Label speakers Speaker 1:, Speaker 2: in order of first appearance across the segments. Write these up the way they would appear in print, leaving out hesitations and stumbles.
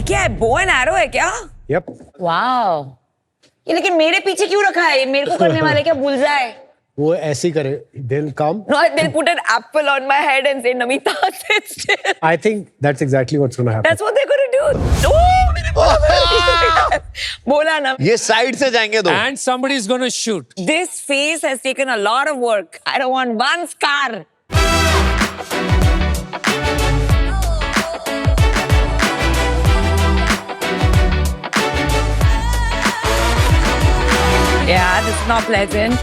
Speaker 1: ये क्या है, बो एंड एरो है क्या?
Speaker 2: Yep.
Speaker 1: वाओ, ये लेकिन मेरे पीछे क्यों रखा है? मेरे को करने वाले क्या बुलजाए?
Speaker 2: वो ऐसे ही करे. They'll come.
Speaker 1: No, they'll put an apple on my head and say Namita sit still.
Speaker 2: I think that's exactly what's going to happen.
Speaker 1: That's what they're going to do. Oh, मेरे बोला ना.
Speaker 3: ये साइड से जाएंगे दो.
Speaker 4: And somebody is going to shoot.
Speaker 1: This face has taken a lot of work. I don't want one scar. Yeah, this is not pleasant.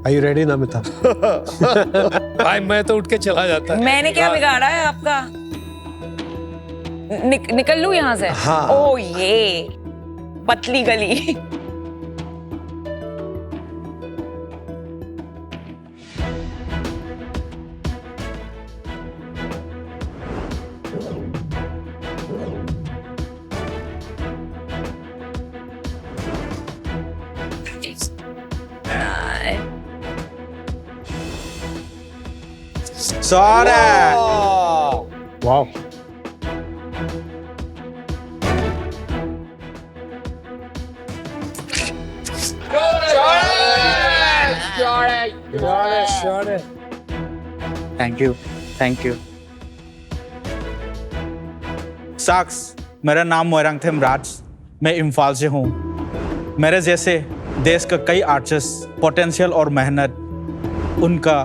Speaker 2: Are you ready, Namita?
Speaker 4: भाई मैं तो उठ के चला जाता है.
Speaker 1: मैंने क्या बिगाड़ा है आपका? निकल लूं यहाँ से?
Speaker 3: हाँ.
Speaker 1: ओ ये पतली गली.
Speaker 3: Sorry.
Speaker 2: Wow.
Speaker 5: Thank you. Socks, मेरा नाम मोइरांग थेम राज. मैं इम्फाल से हूँ. मेरे जैसे देश का कई आर्टिस्ट पोटेंशियल और मेहनत उनका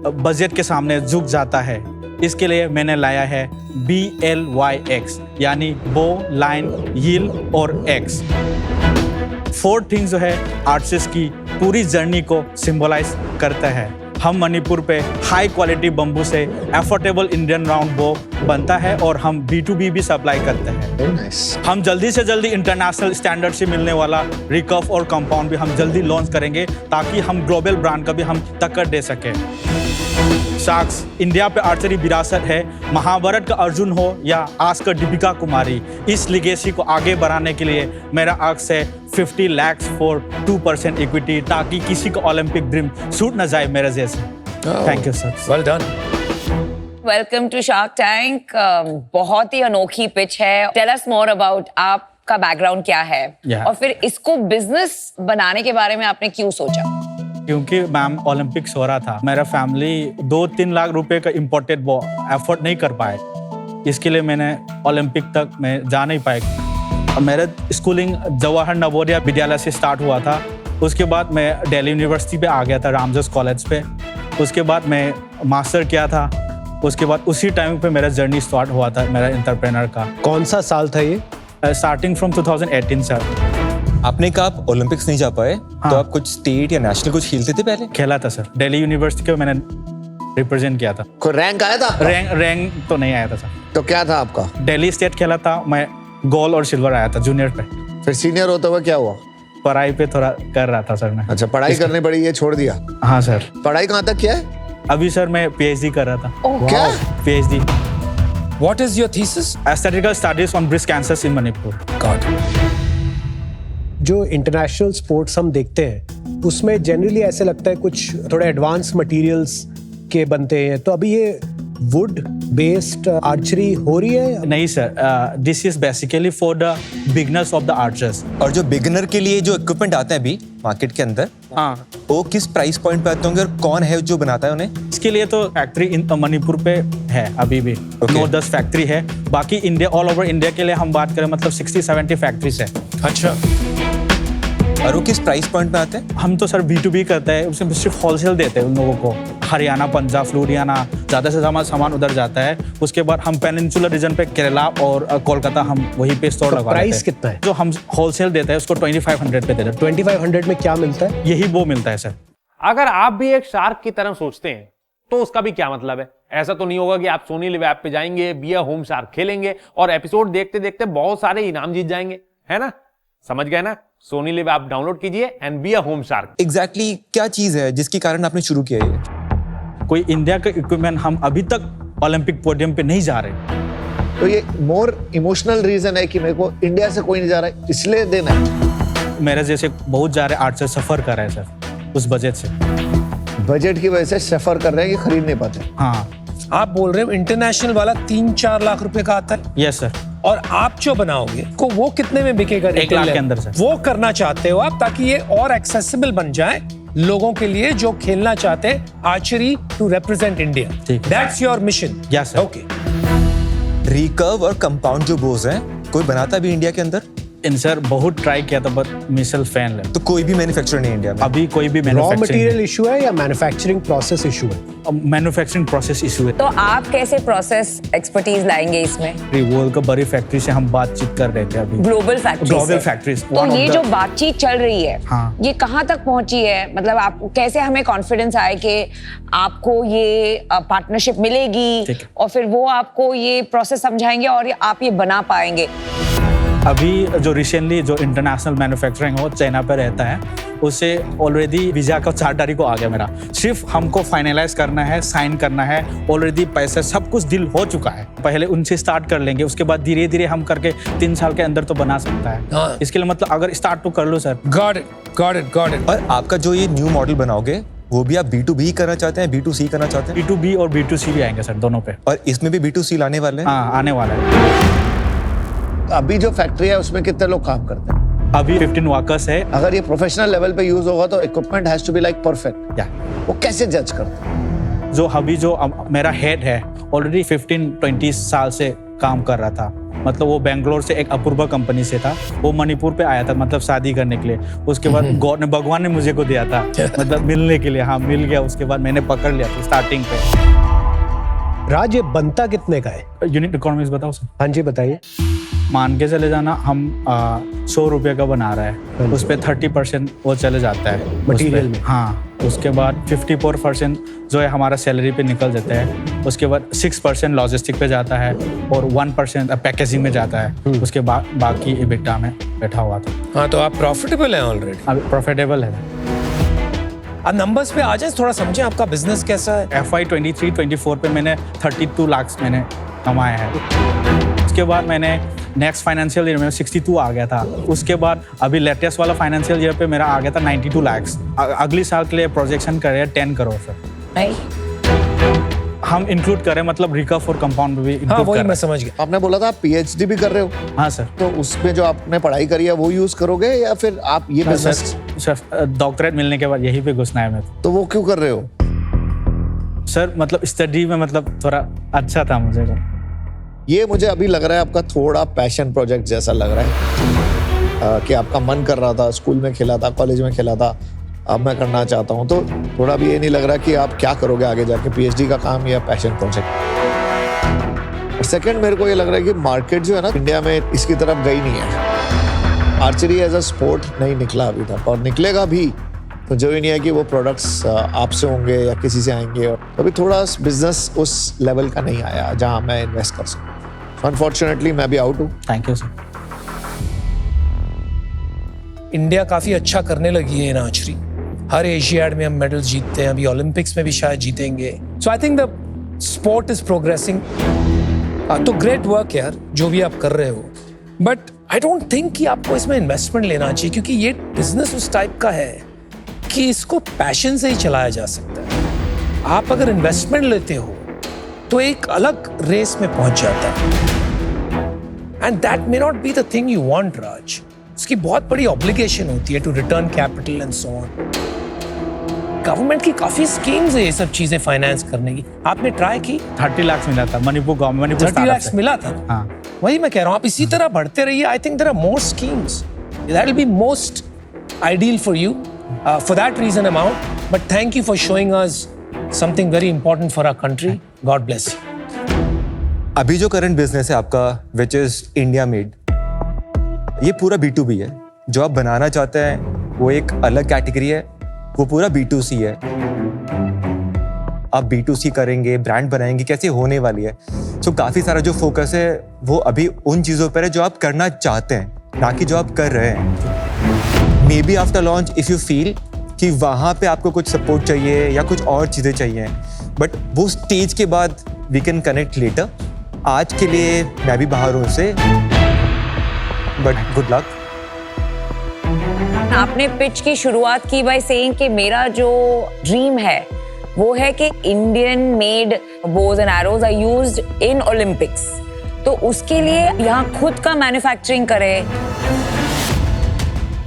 Speaker 5: बजट के सामने झुक जाता है. इसके लिए मैंने लाया है BLYX यानी बो, लाइन, हील और एक्स. 4 थिंग्स जो है आर्टिस्ट की पूरी जर्नी को सिंबलाइज करता है. हम मणिपुर पे हाई क्वालिटी बम्बू से एफोर्डेबल इंडियन राउंड बो बनता है और हम B2B भी सप्लाई करते हैं. हम जल्दी से जल्दी इंटरनेशनल स्टैंडर्ड से मिलने वाला रिकर्व और कंपाउंड भी हम जल्दी लॉन्च करेंगे ताकि हम ग्लोबल ब्रांड का भी हम टक्कर दे सकें. साक्स, इंडिया पे आर्चरी विरासत है. महाभारत का अर्जुन हो या आज का दीपिका कुमारी, इस लिगेसी को आगे बढ़ाने के लिए मेरा आक्स है 50 लाख फॉर 2% इक्विटी ताकि किसी को ओलंपिक ड्रीम छूट न जाए मेरे जैसे. Thank you sir.
Speaker 4: Well done.
Speaker 1: Welcome to shark tank. बहुत ही अनोखी पिच है. टेल अस मोर अबाउट आपका बैकग्राउंड क्या है और फिर इसको बिजनेस बनाने के बारे में आपने क्यों सोचा?
Speaker 5: क्योंकि मैम ओलंपिक्स हो रहा था. मेरा फैमिली 2-3 लाख रुपए का इम्पोर्टेड वो एफोर्ड नहीं कर पाए. इसके लिए मैंने ओलंपिक तक मैं जा नहीं पाया. मेरा स्कूलिंग जवाहर नवोदय विद्यालय से स्टार्ट हुआ था. उसके बाद मैं दिल्ली यूनिवर्सिटी पे आ गया था, रामजस कॉलेज पे. उसके बाद मैं मास्टर किया था. उसके बाद उसी टाइम पे मेरा जर्नी स्टार्ट हुआ था मेरा एंटरप्रेन्योर का.
Speaker 2: कौन सा साल था ये?
Speaker 5: Starting from 2018 sir.
Speaker 6: आपने कहा आप ओलंपिक्स नहीं जा पाए.
Speaker 5: हाँ.
Speaker 6: तो आप कुछ स्टेट या नेशनल कुछ खेलते थे पहले?
Speaker 5: खेला था सर. दिल्ली यूनिवर्सिटी को मैंने रिप्रेजेंट किया था.
Speaker 3: कोई रैंक आया था?
Speaker 5: रैंक तो नहीं आया था सर.
Speaker 3: तो क्या था आपका?
Speaker 5: दिल्ली स्टेट खेला था मैं. गोल्ड और सिल्वर आया था जूनियर पे.
Speaker 3: फिर सीनियर होते हुए क्या हुआ?
Speaker 5: पढ़ाई पे थोड़ा कर रहा था सर मैं.
Speaker 3: अच्छा, पढ़ाई करनी पड़ी, ये छोड़ दिया?
Speaker 5: हाँ सर.
Speaker 3: पढ़ाई कहाँ तक किया है?
Speaker 5: अभी सर मैं PhD कर रहा था.
Speaker 3: क्या?
Speaker 5: PhD.
Speaker 4: What is your thesis?
Speaker 5: Statistical studies on breast cancers in Manipur.
Speaker 4: God.
Speaker 2: जो इंटरनेशनल स्पोर्ट्स हम देखते हैं उसमें जनरली ऐसे लगता है कुछ थोड़े एडवांस मटेरियल्स के बनते हैं. तो अभी ये वुड बेस्ड आर्चरी हो रही है?
Speaker 5: नहीं sir, this is basically for the beginners of the archers.
Speaker 6: और जो बिगिनर के लिए जो इक्विपमेंट आते हैं अभी मार्केट के अंदर,
Speaker 5: हाँ,
Speaker 6: वो किस प्राइस पॉइंट पे आते होंगे और कौन है जो बनाता है उन्हें?
Speaker 5: इसके लिए तो फैक्ट्री इन मणिपुर पे है अभी भी. 9-10 फैक्ट्री है. बाकी इंडिया, ऑल ओवर इंडिया के लिए हम बात करें मतलब 60-70 फैक्ट्रीज है.
Speaker 4: अच्छा.
Speaker 6: और वो किस प्राइस पॉइंट पे आते हैं?
Speaker 5: हम तो सर B2B करते हैं. उसमें सिर्फ होलसेल देते हैं उन लोगों को. हरियाणा, पंजाब, लुधियाना ज़्यादा से ज़्यादा सामान उधर जाता है. उसके बाद हम पेनिनसुलर रीजन पे केरला और कोलकाता हम वहीं पे स्टोर लगा.
Speaker 2: प्राइस कितना है?
Speaker 5: जो हम होलसेल देते हैं उसको 2500 पे देते हैं.
Speaker 2: 2500 में क्या मिलता है?
Speaker 5: यही वो मिलता है सर.
Speaker 7: अगर आप भी एक शार्क की तरह सोचते हैं तो उसका भी क्या मतलब है? ऐसा तो नहीं होगा कि आप सोनी लिव ऐप पे जाएंगे, बी अ होम शार्क खेलेंगे और एपिसोड देखते देखते बहुत सारे इनाम जीत जाएंगे, है ना? समझ गए ना? सोनी लिव ऐप डाउनलोड कीजिए and be a home shark.
Speaker 6: Exactly क्या चीज है जिसके कारण आपने शुरू किया ये?
Speaker 5: कोई इंडिया का इक्विपमेंट हम अभी तक ओलंपिक पोडियम पे नहीं जा रहे.
Speaker 3: तो ये मोर इमोशनल रीजन है कि मेरे को इंडिया से कोई नहीं जा रहा है इसलिए देना है।
Speaker 5: मेरे जैसे बहुत सारे आर्टिस्ट सफर कर रहे हैं सर उस बजट से।
Speaker 3: बजट की वजह से सफर कर रहे हैं कि खरीद नहीं पाते।
Speaker 5: हाँ
Speaker 2: आप बोल रहे हो इंटरनेशनल वाला 3-4 लाख रुपए का आता है,
Speaker 5: यस सर।
Speaker 2: और आप जो बनाओगे को वो कितने में बिकेगा?
Speaker 5: 1 लाख के अंदर सर।
Speaker 2: वो करना चाहते हो आप ताकि ये और एक्सेसिबल बन जाए लोगों के लिए जो खेलना चाहते हैं archery to represent India. That's your mission.
Speaker 5: Yes sir.
Speaker 2: Okay.
Speaker 6: Recurve और कंपाउंड जो बोस हैं कोई बनाता भी इंडिया के अंदर?
Speaker 5: इन सर बहुत ट्राई किया था बट मिसल फेल है।
Speaker 6: तो कोई भी मैन्युफैक्चरर नहीं इंडिया में?
Speaker 5: अभी कोई भी
Speaker 2: रॉ
Speaker 5: मैन्युफैक्चरिंग
Speaker 2: मटेरियल इशू है या मैन्युफैक्चरिंग प्रोसेस इशू है?
Speaker 5: मैन्युफैक्चरिंग प्रोसेस इशू है।
Speaker 1: तो आप कैसे प्रोसेस एक्सपर्टीज लाएंगे इसमें?
Speaker 5: वर्ल्ड का बड़ी फैक्ट्री से हम बातचीत कर रहे थे अभी।
Speaker 1: Global factory
Speaker 5: global factories.
Speaker 1: तो ये जो बातचीत चल रही है
Speaker 5: हाँ।
Speaker 1: ये कहाँ तक पहुंची है? मतलब आप कैसे हमें कॉन्फिडेंस आए कि आपको ये पार्टनरशिप मिलेगी और फिर वो आपको ये प्रोसेस समझाएंगे और आप ये बना पाएंगे?
Speaker 5: अभी जो रिसेंटली जो इंटरनेशनल मैन्युफैक्चरिंग हो चाइना पे रहता है उससे ऑलरेडी वीजा का 4 तारीख को आ गया मेरा। सिर्फ हमको फाइनलाइज करना है, साइन करना है। ऑलरेडी पैसे सब कुछ डील हो चुका है। पहले उनसे स्टार्ट कर लेंगे, उसके बाद धीरे धीरे हम करके 3 साल के अंदर तो बना सकता है।
Speaker 2: हाँ।
Speaker 5: इसके लिए मतलब अगर स्टार्ट तो कर लो सर।
Speaker 2: Got it.
Speaker 6: और आपका जो ये न्यू मॉडल बनाओगे वो भी आप B2B करना चाहते हैं, B2C करना चाहते हैं?
Speaker 5: B2B और B2C भी आएंगे सर दोनों पे।
Speaker 6: और इसमें भी B2C लाने वाले हैं?
Speaker 5: हाँ आने वाला है।
Speaker 3: अभी जो फैक्ट्री है उसमें कितने लोग काम करते हैं?
Speaker 5: अभी 15 वर्कर्स है।
Speaker 3: अगर ये प्रोफेशनल लेवल पे यूज होगा तो equipment has to be like perfect.
Speaker 5: या
Speaker 3: वो कैसे जज करते हैं?
Speaker 5: जो अभी जो मेरा हेड है ऑलरेडी 15-20 साल से काम कर रहा था। मतलब वो बेंगलोर से एक अपूर्वा कंपनी से था। वो मणिपुर पे आया था मतलब शादी करने के लिए। उसके बाद गॉड ने भगवान ने मुझे को दिया था मतलब मिलने के लिए। हाँ मिल गया। उसके बाद मैंने पकड़ लिया था स्टार्टिंग पे।
Speaker 2: राज ये बनता कितने का है?
Speaker 5: यूनिट इकोनॉमिक्स बताओ सर।
Speaker 2: हाँ जी बताइए।
Speaker 5: मान के चले जाना हम 100 रुपये का बना रहा है, उस पर 30% वो चले जाता है
Speaker 2: मटेरियल में।
Speaker 5: हाँ उसके बाद 54% जो है हमारा सैलरी पे निकल जाता है। उसके बाद 6% लॉजिस्टिक पे जाता है और 1% पैकेजिंग में जाता है। उसके बाद बाकी इबिटा में बैठा हुआ था।
Speaker 2: हाँ तो आप प्रॉफिटेबल हैं ऑलरेडी?
Speaker 5: अब प्रॉफिटेबल है।
Speaker 2: अब नंबर्स पे आ जाए थोड़ा समझें आपका बिजनेस कैसा है।
Speaker 5: FY 23-24 पे मैंने 32 लाख मैंने कमाया है। उसके बाद मैंने नेक्स्ट फाइनेंशियल ईयर में 62 आ गया था। उसके बाद अभी लेटेस्ट वाला फाइनेंशियल ईयर पे मेरा आ गया था 92 लाख। अगली साल के लिए प्रोजेक्शन कर रहे हैं 10 करोड़ सर। हम इंक्लूड करें मतलब रिकर्व और कंपाउंड भी
Speaker 2: हाँ वही मैं समझ गया।
Speaker 3: आपने बोला था आप PhD भी कर रहे हो।
Speaker 5: हाँ सर।
Speaker 3: तो उसमें जो आपने पढ़ाई करी है वो यूज करोगे या फिर आप ये बिजनेस?
Speaker 5: सर डॉक्टरेट मिलने के बाद यही पे घुसना है मैं।
Speaker 3: तो वो क्यों कर रहे हो?
Speaker 5: सर मतलब स्टडी में मतलब थोड़ा अच्छा था मुझे।
Speaker 3: ये मुझे अभी लग रहा है आपका थोड़ा पैशन प्रोजेक्ट जैसा लग रहा है कि आपका मन कर रहा था, स्कूल में खेला था, कॉलेज में खेला था, अब मैं करना चाहता हूँ। तो थोड़ा भी ये नहीं लग रहा कि आप क्या करोगे आगे जाके, PhD का काम या पैशन प्रोजेक्ट। सेकंड मेरे को ये लग रहा है कि मार्केट जो है ना इंडिया में इसकी तरफ गई नहीं है। आर्चरी एज अ स्पोर्ट नहीं निकला अभी तक और निकलेगा भी तो जो ही नहीं है कि वो प्रोडक्ट्स आपसे होंगे या किसी से आएंगे। और अभी थोड़ा बिजनेस उस लेवल का नहीं आया जहाँ मैं इन्वेस्ट कर सकूँ। अनफॉर्चुनेटली मैं भी आउट हूँ।
Speaker 5: Thank you sir.
Speaker 2: इंडिया काफी अच्छा करने लगी है इन आर्चरी। हर एशियाड में हम मेडल्स जीतते हैं, अभी ओलंपिक्स में भी शायद जीतेंगे। So I think the sport is progressing. तो ग्रेट वर्क यार जो भी आप कर रहे हो, बट आई डोंट थिंक कि आपको इसमें इन्वेस्टमेंट लेना चाहिए क्योंकि ये बिजनेस उस टाइप का है कि इसको पैशन से ही चलाया जा सकता है। आप अगर इन्वेस्टमेंट लेते हो तो एक अलग रेस में पहुंच जाता है and that may not be the thing you want Raj. उसकी बहुत बड़ी ऑब्लिगेशन होती है to return capital and so on. Government की काफी स्कीम्स है ये सब चीजें फाइनेंस करने की। आपने ट्राई की?
Speaker 5: 30 लाख मिला था मणिपुर गवर्नमेंट।
Speaker 2: 30 लाख मिला था।
Speaker 5: हाँ
Speaker 2: वही मैं कह रहा हूँ आप इसी तरह बढ़ते रहिए। I think there are more schemes that will be most ideal for you. For that reason I'm out, but thank you for showing us something very important for our country. God bless you.
Speaker 6: अभी जो current business है आपका which is India made, ये पूरा B2B है। जो आप बनाना चाहते हैं वो एक अलग कैटेगरी है, वो पूरा B2C है। आप B2C करेंगे, ब्रांड बनाएंगे, कैसे होने वाली है। सो काफी सारा जो फोकस है वो अभी उन चीजों पर है जो आप करना चाहते हैं, ना कि जो आप कर रहे हैं। May be after launch if you feel कि वहाँ पे आपको कुछ सपोर्ट चाहिए या कुछ और चीज़ें चाहिए, बट वो स्टेज के बाद वी कैन कनेक्ट लेटर आज के लिए मैं भी बाहर हूँ उससे, बट गुड लक।
Speaker 1: आपने पिच की शुरुआत की बाय सेइंग कि मेरा जो ड्रीम है वो है कि Indian made bows and arrows are used in Olympics, तो उसके लिए यहाँ खुद का मैन्युफैक्चरिंग करें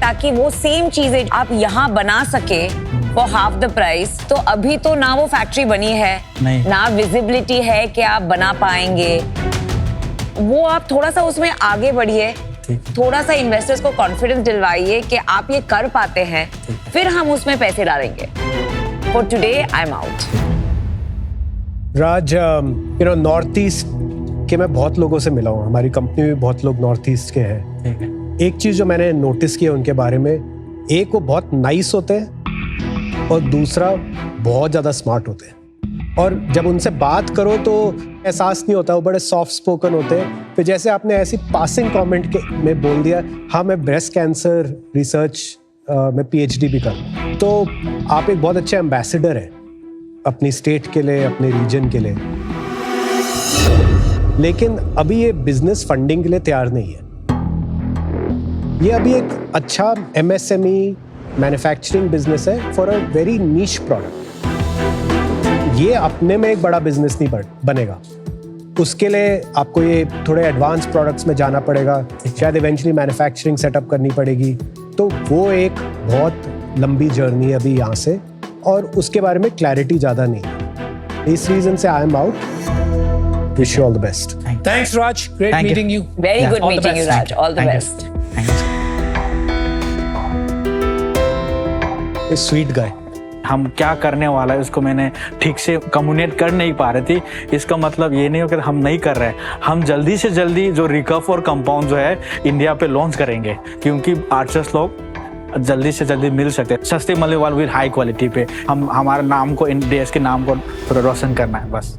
Speaker 1: ताकि वो सेम चीजें आप यहाँ बना सके फॉर हाफ द प्राइस। तो अभी तो ना वो फैक्ट्री बनी है, ना विजिबिलिटी है कि आप बना पाएंगे। वो आप थोड़ा सा उसमें आगे बढ़िए, थोड़ा सा इन्वेस्टर्स को कॉन्फिडेंस दिलवाइए कि आप ये कर पाते हैं, फिर हम उसमें पैसे डालेंगे। For today I am out.
Speaker 2: Raj, north east के मैं बहुत लोगों से मिला हूँ, हमारी कंपनी में बहुत लोग नॉर्थ ईस्ट के हैं। एक चीज जो मैंने नोटिस किया उनके बारे में, एक वो बहुत नाइस होते हैं और दूसरा बहुत ज्यादा स्मार्ट होते हैं। और जब उनसे बात करो तो एहसास नहीं होता, वो बड़े सॉफ्ट स्पोकन होते हैं। फिर जैसे आपने ऐसी पासिंग कमेंट में बोल दिया, हाँ मैं ब्रेस्ट कैंसर रिसर्च में PhD भी कर, तो आप एक बहुत अच्छे एम्बेसडर हैं अपनी स्टेट के लिए, अपने रीजन के लिए। लेकिन अभी ये बिजनेस फंडिंग के लिए तैयार नहीं है। ये अभी एक अच्छा MSME मैन्युफैक्चरिंग बिजनेस है for a very niche product. ये अपने में एक बड़ा बिजनेस नहीं बनेगा। उसके लिए आपको ये थोड़े एडवांस प्रोडक्ट्स में जाना पड़ेगा, शायद इवेंचुअली मैन्युफैक्चरिंग सेटअप करनी पड़ेगी। तो वो एक बहुत लंबी जर्नी है अभी यहाँ से, और उसके बारे में क्लैरिटी ज़्यादा नहीं है। इस रीजन से I am out. Wish you all the best.
Speaker 4: Thanks, Raj. Great
Speaker 5: Thank you.
Speaker 4: meeting you.
Speaker 1: Very good
Speaker 4: All the
Speaker 1: meeting you,
Speaker 4: best.
Speaker 1: Raj. All the
Speaker 5: Thank you.
Speaker 1: best.
Speaker 2: Sweet guy.
Speaker 5: हम क्या करने वाला है उसको मैंने ठीक से कम्युनिकेट कर नहीं पा रही थी। इसका मतलब ये नहीं हो कि हम नहीं कर रहे हैं, हम जल्दी से जल्दी जो रिकफ और कंपाउंड जो है इंडिया पे लॉन्च करेंगे, क्योंकि आर्चर्स लोग जल्दी से जल्दी मिल सकते हैं सस्ते मिलने वाले विद हाई क्वालिटी पे। हम हमारे नाम को, इन देश के नाम को थोड़ा रोशन करना है बस।